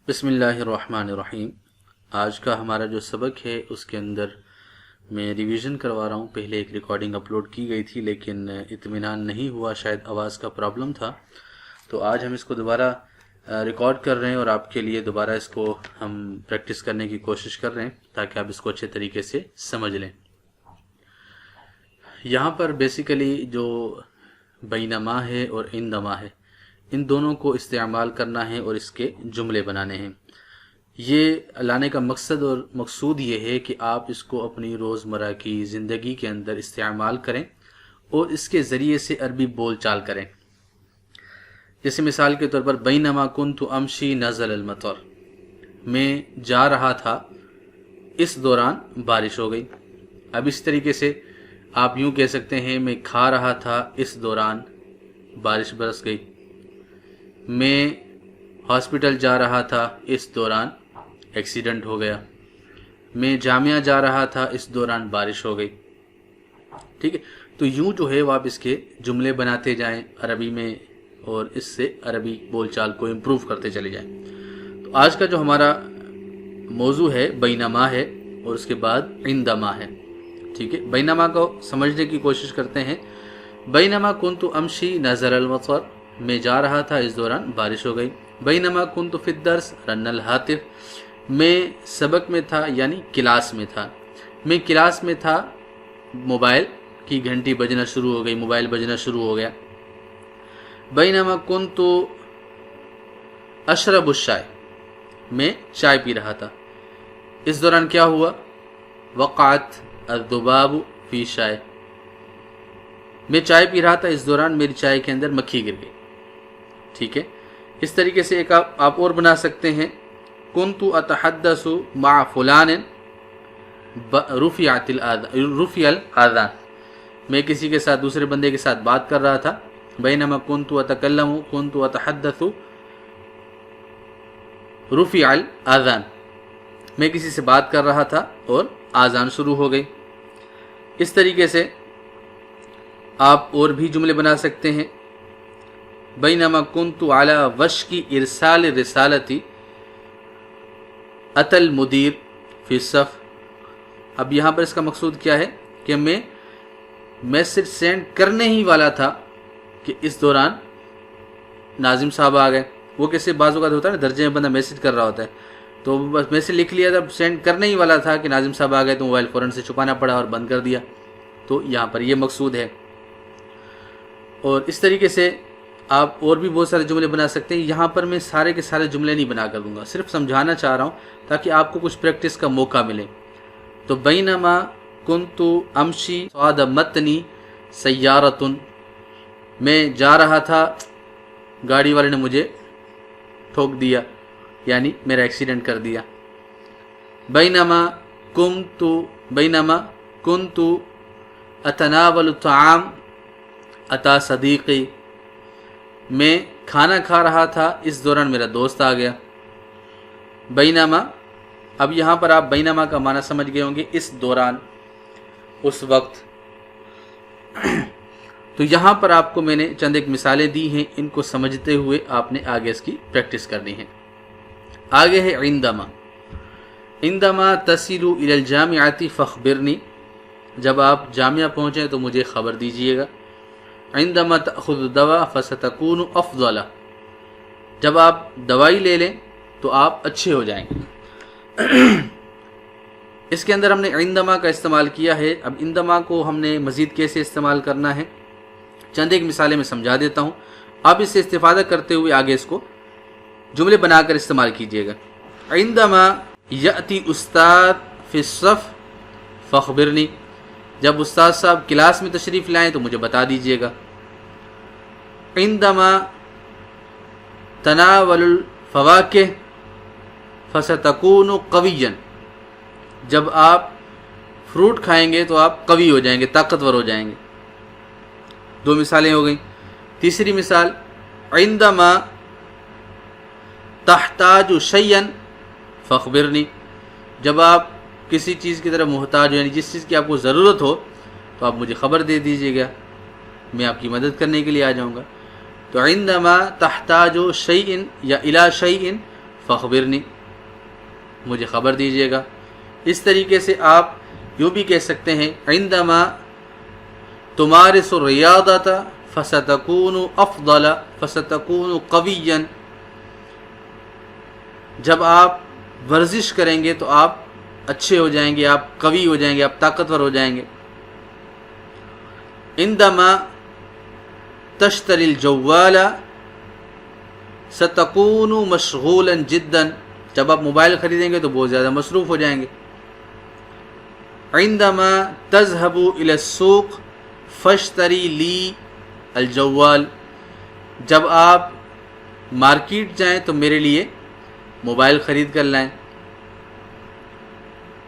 بسم اللہ الرحمن الرحیم۔ آج کا ہمارا جو سبق ہے اس کے اندر میں ریویژن کروا رہا ہوں۔ پہلے ایک ریکارڈنگ اپلوڈ کی گئی تھی لیکن اطمینان نہیں ہوا، شاید آواز کا پرابلم تھا، تو آج ہم اس کو دوبارہ ریکارڈ کر رہے ہیں اور آپ کے لیے دوبارہ اس کو ہم پریکٹس کرنے کی کوشش کر رہے ہیں تاکہ آپ اس کو اچھے طریقے سے سمجھ لیں۔ یہاں پر بیسیکلی جو بینما ہے اور عندما ہے، ان دونوں کو استعمال کرنا ہے اور اس کے جملے بنانے ہیں۔ یہ لانے کا مقصد اور مقصود یہ ہے کہ آپ اس کو اپنی روزمرہ کی زندگی کے اندر استعمال کریں اور اس کے ذریعے سے عربی بول چال کریں۔ جیسے مثال کے طور پر بینما کنت امشی نزل المطر، میں جا رہا تھا اس دوران بارش ہو گئی۔ اب اس طریقے سے آپ یوں کہہ سکتے ہیں میں کھا رہا تھا اس دوران بارش برس گئی، میں ہاسپٹل جا رہا تھا اس دوران ایکسیڈنٹ ہو گیا، میں جامعہ جا رہا تھا اس دوران بارش ہو گئی۔ ٹھیک ہے، تو یوں جو ہے وہ آپ اس کے جملے بناتے جائیں عربی میں اور اس سے عربی بول چال کو امپروو کرتے چلے جائیں۔ تو آج کا جو ہمارا موضوع ہے بینما ہے اور اس کے بعد عندما ہے۔ ٹھیک ہے، بینما کو سمجھنے کی کوشش کرتے ہیں۔ بینما کنت امشی نزل المطر، میں جا رہا تھا اس دوران بارش ہو گئی۔ بینما کنت فی الدرس رن الہاتف، میں سبق میں تھا یعنی کلاس میں تھا، میں کلاس میں تھا موبائل کی گھنٹی بجنا شروع ہو گئی، موبائل بجنا شروع ہو گیا۔ بینما کنت اشرب الشائے، میں چائے پی رہا تھا، اس دوران کیا ہوا؟ وقعت الذباب فی شائے، میں چائے پی رہا تھا اس دوران میری چائے کے اندر مکھی گر گئی۔ ٹھیک ہے، اس طریقے سے ایک آپ اور بنا سکتے ہیں، کنت اتحدث مع فلان رفع الاذان، میں کسی کے ساتھ دوسرے بندے کے ساتھ بات کر رہا تھا۔ بینما کنت اتکلم کنت اتحدث رفع الاذان، میں کسی سے بات کر رہا تھا اور آذان شروع ہو گئی۔ اس طریقے سے آپ اور بھی جملے بنا سکتے ہیں۔ بینما کنت علی وشک ارسال رسالتی اتى المدیر فی الصف، اب یہاں پر اس کا مقصود کیا ہے کہ میں میسج سینڈ کرنے ہی والا تھا کہ اس دوران ناظم صاحب آ گئے۔ وہ کیسے بعض اوقات ہوتا ہے نا، درجے میں بندہ میسج کر رہا ہوتا ہے تو بس میسج لکھ لیا تھا، سینڈ کرنے ہی والا تھا کہ ناظم صاحب آ گئے، تو موبائل فوراً سے چھپانا پڑا اور بند کر دیا۔ تو یہاں پر یہ مقصود ہے۔ اور اس طریقے سے آپ اور بھی بہت سارے جملے بنا سکتے ہیں۔ یہاں پر میں سارے کے سارے جملے نہیں بنا کر دوں گا، صرف سمجھانا چاہ رہا ہوں تاکہ آپ کو کچھ پریکٹس کا موقع ملے۔ تو بینما کنت امشی صعد متنی سیارۃ، میں جا رہا تھا، گاڑی والے نے مجھے ٹھوک دیا یعنی میرا ایکسیڈنٹ کر دیا۔ بینما کنت اتناول الطعام اتا صدیقی، میں کھانا کھا رہا تھا اس دوران میرا دوست آ گیا۔ بینما، اب یہاں پر آپ بینما کا معنی سمجھ گئے ہوں گے، اس دوران، اس وقت۔ تو یہاں پر آپ کو میں نے چند ایک مثالیں دی ہیں، ان کو سمجھتے ہوئے آپ نے آگے اس کی پریکٹس کرنی ہے۔ آگے ہے عندما۔ عندما تصل الی الجامعۃ فاخبرنی، جب آپ جامعہ پہنچیں تو مجھے خبر دیجیے گا۔ عندما تأخذ الدواء فستكون افضل، جب آپ دوائی لے لیں تو آپ اچھے ہو جائیں گے۔ اس کے اندر ہم نے عندما کا استعمال کیا ہے۔ اب عندما کو ہم نے مزید کیسے استعمال کرنا ہے، چند ایک مثالیں میں سمجھا دیتا ہوں، آپ اس سے استفادہ کرتے ہوئے آگے اس کو جملے بنا کر استعمال کیجیے گا۔ عندما یأتی استاد فی الصف فاخبرنی، جب استاد صاحب کلاس میں تشریف لائیں تو مجھے بتا دیجیے گا۔ عندما تناول الفواکہ فستکون قویا، جب آپ فروٹ کھائیں گے تو آپ قوی ہو جائیں گے، طاقتور ہو جائیں گے۔ دو مثالیں ہو گئیں۔ تیسری مثال، عندما تحتاج شیئا فاخبرنی، جب آپ کسی چیز کی طرف محتاج ہو یعنی جس چیز کی آپ کو ضرورت ہو تو آپ مجھے خبر دے دیجیے گا، میں آپ کی مدد کرنے کے لیے آ جاؤں گا۔ تو عندما تحتاج شیئن یا الی شیئن فخبرنی، مجھے خبر دیجیے گا۔ اس طریقے سے آپ یوں بھی کہہ سکتے ہیں عندما تمارس الریاضۃ فستکون افضل فستکون قویا، جب آپ ورزش کریں گے تو آپ اچھے ہو جائیں گے، آپ قوی ہو جائیں گے، آپ طاقتور ہو جائیں گے۔ عندما تشتری الجوال ستکون مشغولا جدا، جب آپ موبائل خریدیں گے تو بہت زیادہ مصروف ہو جائیں گے۔ عندما تذهب الى السوق فاشتری لی الجوال، جب آپ مارکیٹ جائیں تو میرے لیے موبائل خرید کر لائیں۔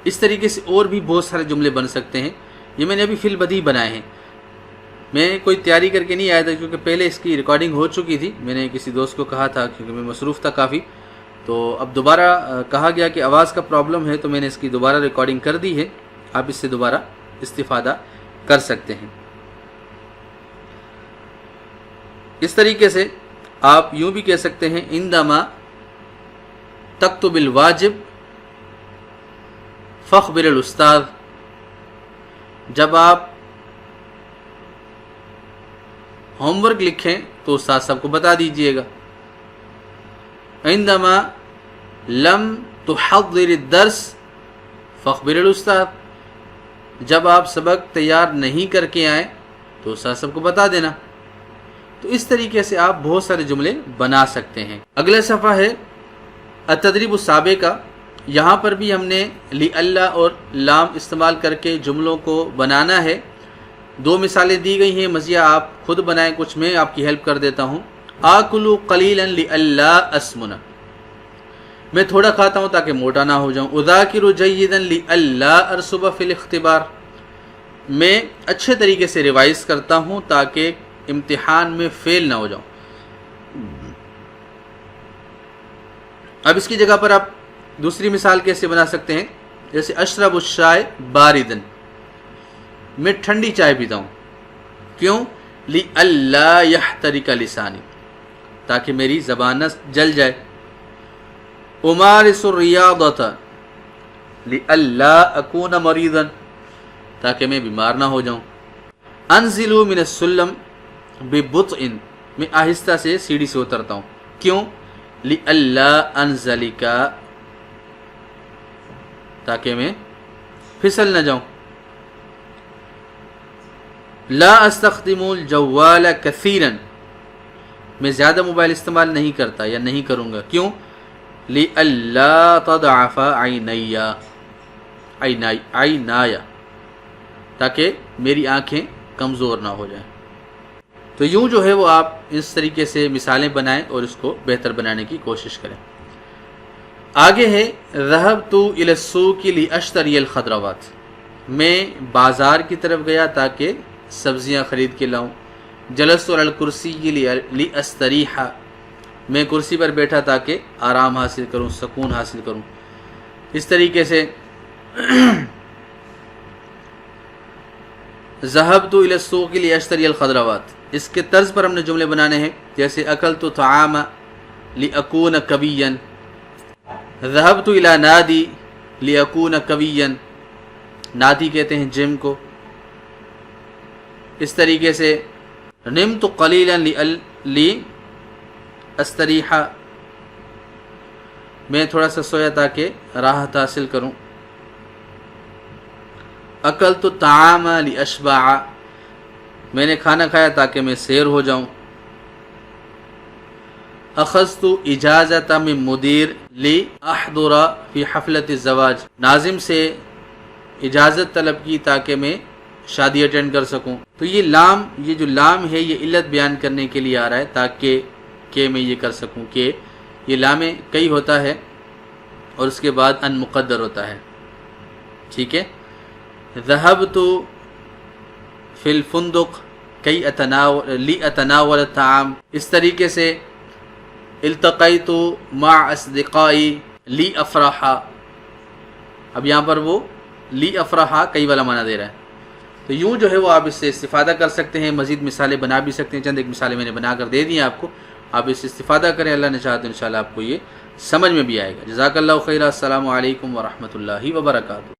اس طریقے سے اور بھی بہت سارے جملے بن سکتے ہیں۔ یہ میں نے ابھی فی البدیہہ بنائے ہیں، میں کوئی تیاری کر کے نہیں آیا تھا کیونکہ پہلے اس کی ریکارڈنگ ہو چکی تھی۔ میں نے کسی دوست کو کہا تھا کیونکہ میں مصروف تھا کافی، تو اب دوبارہ کہا گیا کہ آواز کا پرابلم ہے، تو میں نے اس کی دوبارہ ریکارڈنگ کر دی ہے، آپ اس سے دوبارہ استفادہ کر سکتے ہیں۔ اس طریقے سے آپ یوں بھی کہہ سکتے ہیں عندما تکتب الواجب فخبر الاستاذ، جب آپ ہوم ورک لکھیں تو استاد صاحب کو بتا دیجئے گا۔ عندما لم تحضر الدرس فخبر الاستاذ، جب آپ سبق تیار نہیں کر کے آئیں تو استاد صاحب کو بتا دینا۔ تو اس طریقے سے آپ بہت سارے جملے بنا سکتے ہیں۔ اگلا صفحہ ہے التدریب السابقہ، یہاں پر بھی ہم نے لی اللہ اور لام استعمال کر کے جملوں کو بنانا ہے۔ دو مثالیں دی گئی ہیں، مزید آپ خود بنائیں، کچھ میں آپ کی ہیلپ کر دیتا ہوں۔ آکلو قلیلا لئلا اسمنا، میں تھوڑا کھاتا ہوں تاکہ موٹا نہ ہو جاؤں۔ اذاکر جیدا لئلا ارسب فی الاختبار، میں اچھے طریقے سے ریوائز کرتا ہوں تاکہ امتحان میں فیل نہ ہو جاؤں۔ اب اس کی جگہ پر آپ دوسری مثال کیسے بنا سکتے ہیں، جیسے اشرب الشائے باردن، میں ٹھنڈی چائے پیتا ہوں، کیوں؟ لئلا یحترق لسانی، تاکہ میری زبان نہ جل جائے۔ امارس الریاضۃ لئلا اکون مریضا، تاکہ میں بیمار نہ ہو جاؤں۔ انزل من السلم ببطء، میں آہستہ سے سیڑھی سے اترتا ہوں، کیوں؟ لئلا انزلک، تاکہ میں پھسل نہ جاؤں۔ لا استخدم الجوال کثیرا، میں زیادہ موبائل استعمال نہیں کرتا یا نہیں کروں گا، کیوں؟ لئلا تضعف عینایا، تاکہ میری آنکھیں کمزور نہ ہو جائیں۔ تو یوں جو ہے وہ آپ اس طریقے سے مثالیں بنائیں اور اس کو بہتر بنانے کی کوشش کریں۔ آگے ہے ذهبت الى السوق لاشتری الخضروات، میں بازار کی طرف گیا تاکہ سبزیاں خرید کے لاؤں۔ جلست علی الکرسی لاستریح، میں کرسی پر بیٹھا تاکہ آرام حاصل کروں، سکون حاصل کروں۔ اس طریقے سے ذهبت الى السوق لاشتری الخضروات، اس کے طرز پر ہم نے جملے بنانے ہیں، جیسے اکلت طعام لاکون قویا، ذهبت الى نادی لاکون قویا، نادی کہتے ہیں جم کو۔ اس طریقے سے نمت قلیلا لاستریح، میں تھوڑا سا سویا تاکہ راحت حاصل کروں۔ اکلت الطعام لاشبع، میں نے کھانا کھایا تاکہ میں سیر ہو جاؤں۔ اخذت اجازت من مدیر لاحضر فی حفلۃ الزواج، ناظم سے اجازت طلب کی تاکہ میں شادی اٹینڈ کر سکوں۔ تو یہ جو لام ہے یہ علت بیان کرنے کے لیے آ رہا ہے تاکہ کہ میں یہ کر سکوں، کہ یہ لام کئی ہوتا ہے اور اس کے بعد ان مقدر ہوتا ہے، ٹھیک ہے۔ ذهبت فی الفندق لأتناول الطعام، اس طریقے سے التقیت مع اصدقائی لافرح، اب یہاں پر وہ لافرح کئی والا معنی دے رہا ہے۔ تو یوں جو ہے وہ آپ اس سے استفادہ کر سکتے ہیں، مزید مثالیں بنا بھی سکتے ہیں۔ چند ایک مثالیں میں نے بنا کر دے دی ہیں آپ کو، آپ اس سے استفادہ کریں، اللہ نے چاہا تو انشاءاللہ آپ کو یہ سمجھ میں بھی آئے گا۔ جزاک اللہ خیر، السلام علیکم ورحمۃ اللہ وبرکاتہ۔